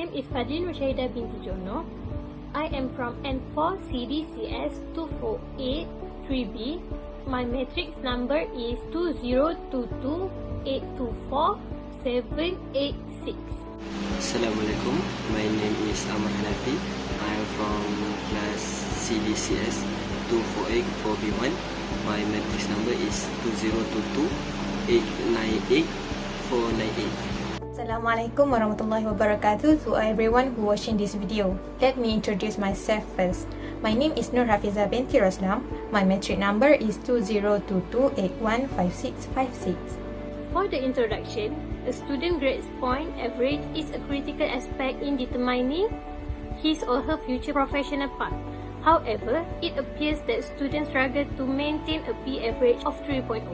name is Fadhlin Shahida binti Jono. I am from N4 CDCS 248-3B. My matrix number is 2022824786. Assalamualaikum. My name is Amar Hanafi. I am from class CDCS 248-4B1. My matrix number is 2022898498. Assalamualaikum warahmatullahi wabarakatuh to everyone who watching this video. Let me introduce myself first. My name is Nur Hafizah binti Roslam. My matric number is 2022815656. For the introduction, a student grades point average is a critical aspect in determining his or her future professional path. However, it appears that students struggle to maintain a P average of 3.0.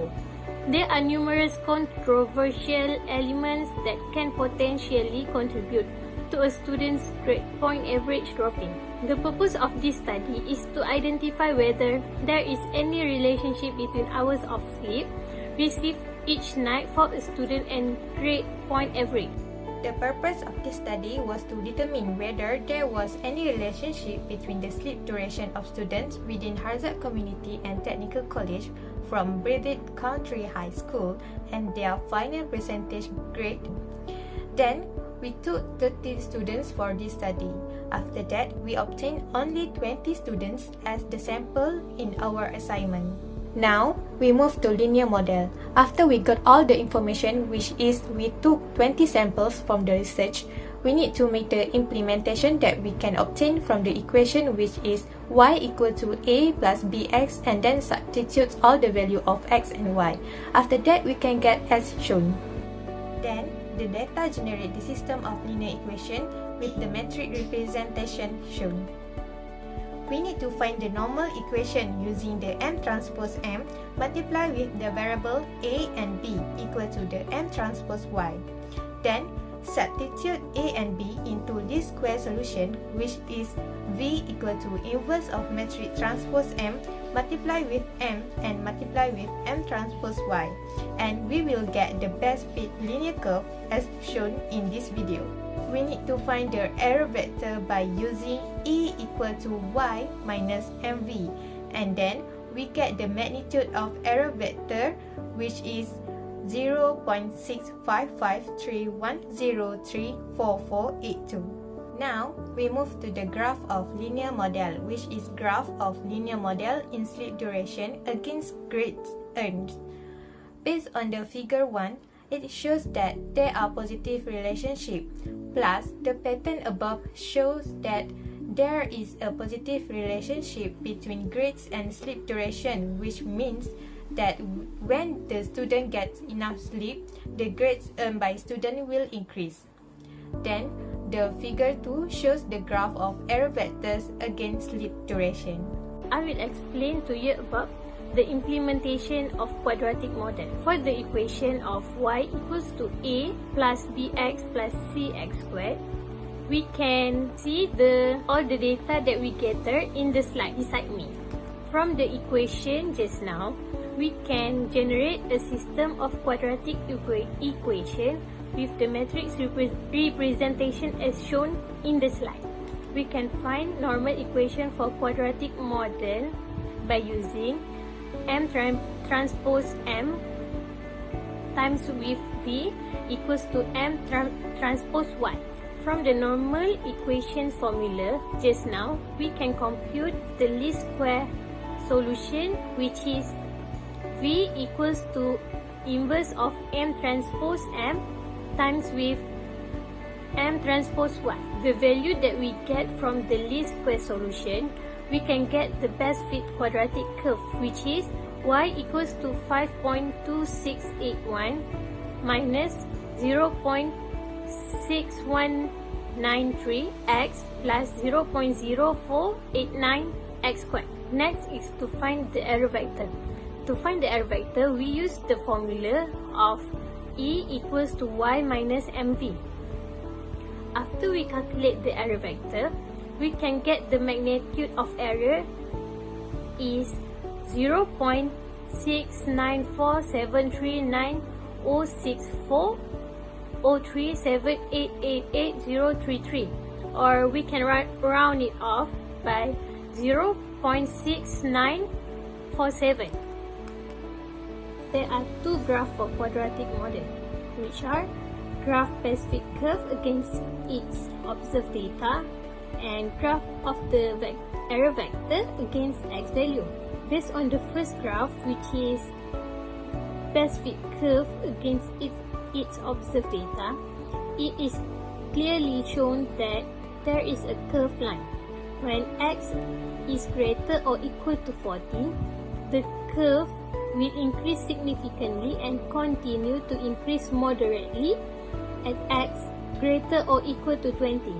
There are numerous controversial elements that can potentially contribute to a student's grade point average dropping. The purpose of this study is to identify whether there is any relationship between hours of sleep received each night for a student and grade point average. The purpose of this study was to determine whether there was any relationship between the sleep duration of students within Harzat Community and Technical College from Breathitt Country High School and their final percentage grade. Then, we took 30 students for this study. After that, we obtained only 20 students as the sample in our assignment. Now, we move to linear model. After we got all the information, which is we took 20 samples from the research, we need to make the implementation that we can obtain from the equation, which is y equal to a plus bx, and then substitute all the value of x and y. After that, we can get as shown. Then, the data generate the system of linear equation with the metric representation shown. We need to find the normal equation using the M transpose M multiply with the variable A and B equal to the M transpose Y. Then, substitute A and B into this square solution, which is V equal to inverse of metric transpose M multiply with M and multiply with M transpose Y, and we will get the best fit linear curve as shown in this video. We need to find the error vector by using E equal to Y minus MV, and then we get the magnitude of error vector, which is 0.65531034482. Now, we move to the graph of linear model, which is graph of linear model in sleep duration against grades earned. Based on the figure 1, it shows that there are positive relationship. Plus, the pattern above shows that there is a positive relationship between grades and sleep duration, which means that when the student gets enough sleep, the grades earned by student will increase. Then, the figure 2 shows the graph of error vectors against sleep duration. I will explain to you about the implementation of quadratic model. For the equation of y equals to a plus bx plus cx squared, we can see all the data that we gathered in the slide beside me. From the equation just now, we can generate a system of quadratic equation with the matrix representation as shown in the slide. We can find normal equation for quadratic model by using M transpose M times with V equals to M transpose Y. From the normal equation formula just now, we can compute the least square solution, which is V equals to inverse of M transpose M times with M transpose Y. The value that we get from the least square solution, we can get the best fit quadratic curve, which is y equals to 5.2681 minus 0.6193x plus 0.0489x squared. Next is to find the error vector. To find the error vector, we use the formula of E equals to y minus mv. After we calculate the error vector, we can get the magnitude of error is 0.694739064 0.037888033, or we can round it off by 0.6947. There are two graphs for quadratic model, which are graph specific curve against its observed data and graph of the error vector against x value. Based on the first graph, which is specific curve against its observed data, it is clearly shown that there is a curved line. When x is greater or equal to 40, the curve will increase significantly and continue to increase moderately at x greater or equal to 20.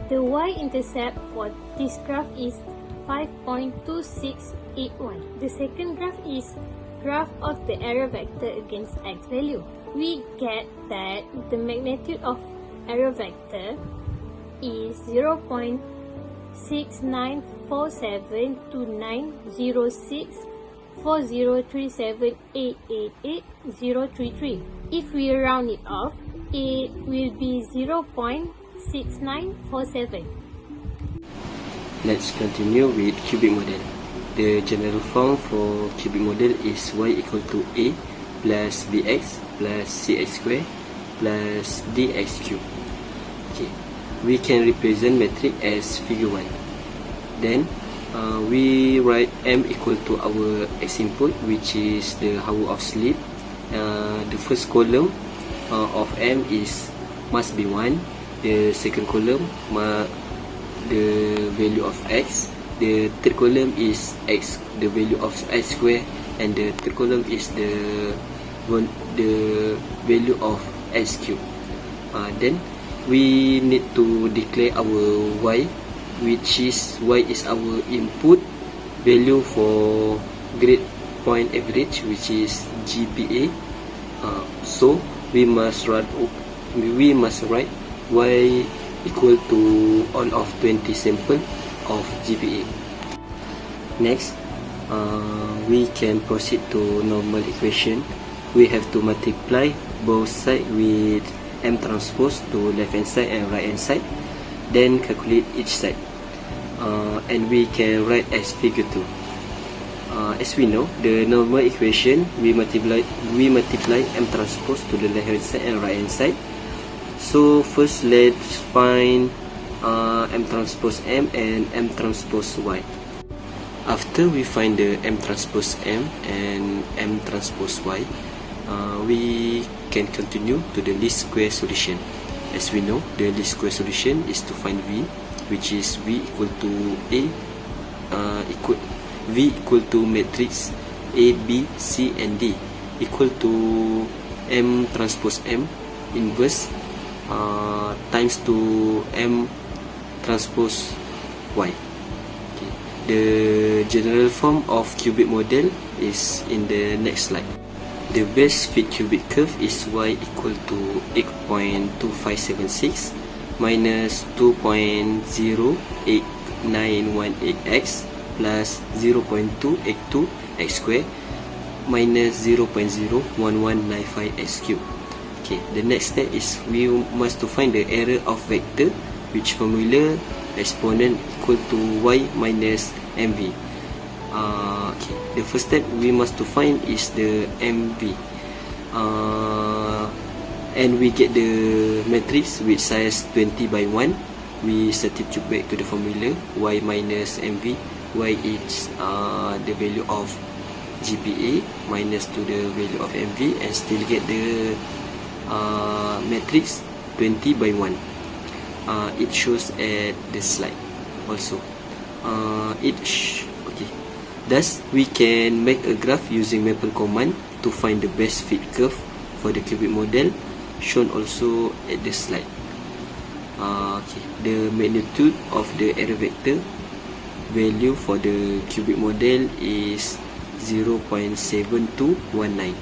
The y-intercept for this graph is 5.2681. The second graph is graph of the error vector against x value. We get that the magnitude of error vector is 0.694729064037888033. If we round it off, it will be 0.6947. Let's continue with cubic model. The general form for cubic model is y equal to a plus bx plus cx square plus dx cube. Okay, we can represent matrix as figure 1. Then we write m equal to our x input, which is the hour of sleep. The first column of m must be 1. The second column the value of x. The third column is x, the value of x square, and the third column is the value of x cube. Then we need to declare our y, which is y is our input value for grade point average, which is GPA. So we must write y equal to all of 20 sample of GPA. Next, we can proceed to normal equation. We have to multiply both sides with m transpose to left hand side and right hand side, then calculate each side, and we can write as figure 2. As we know, the normal equation, we multiply m transpose to the left hand side and right hand side. So first let's find m transpose m and m transpose y. After we find the m transpose m and m transpose y, we can continue to the least square solution. As we know, the least square solution is to find v, which is v equal to v equal to matrix a, b, c and d equal to m transpose m inverse times to m transpose y. Okay. The general form of cubic model is in the next slide. The best fit cubic curve is y equal to 8.2576 minus 2.08918x plus 0.282x square minus 0.01195x cube. Okay, the next step is we must to find the error of vector, which formula exponent equal to y minus mv. Okay, the first step we must to find is the mv, and we get the matrix with size 20 by 1. We substitute back to the formula y minus mv. Y is the value of GPA minus to the value of mv, and still get the matrix 20 by 1. It shows at the slide also. Okay. Thus, we can make a graph using maple command to find the best fit curve for the cubic model, shown also at the slide. Okay. The magnitude of the error vector value for the cubic model is 0.7219.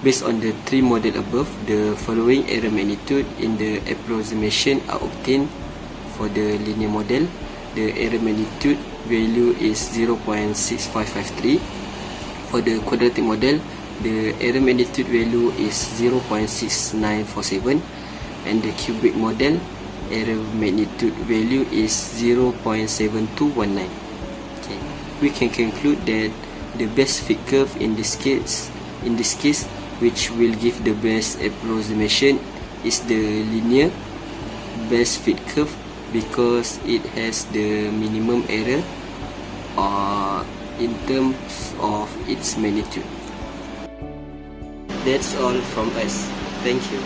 Based on the three model above, the following error magnitude in the approximation are obtained for the linear model. The error magnitude value is 0.6553. For the quadratic model, the error magnitude value is 0.6947, and the cubic model error magnitude value is 0.7219. Okay, we can conclude that the best fit curve in this case, which will give the best approximation, is the linear best fit curve, because it has the minimum error in terms of its magnitude. That's all from us. Thank you.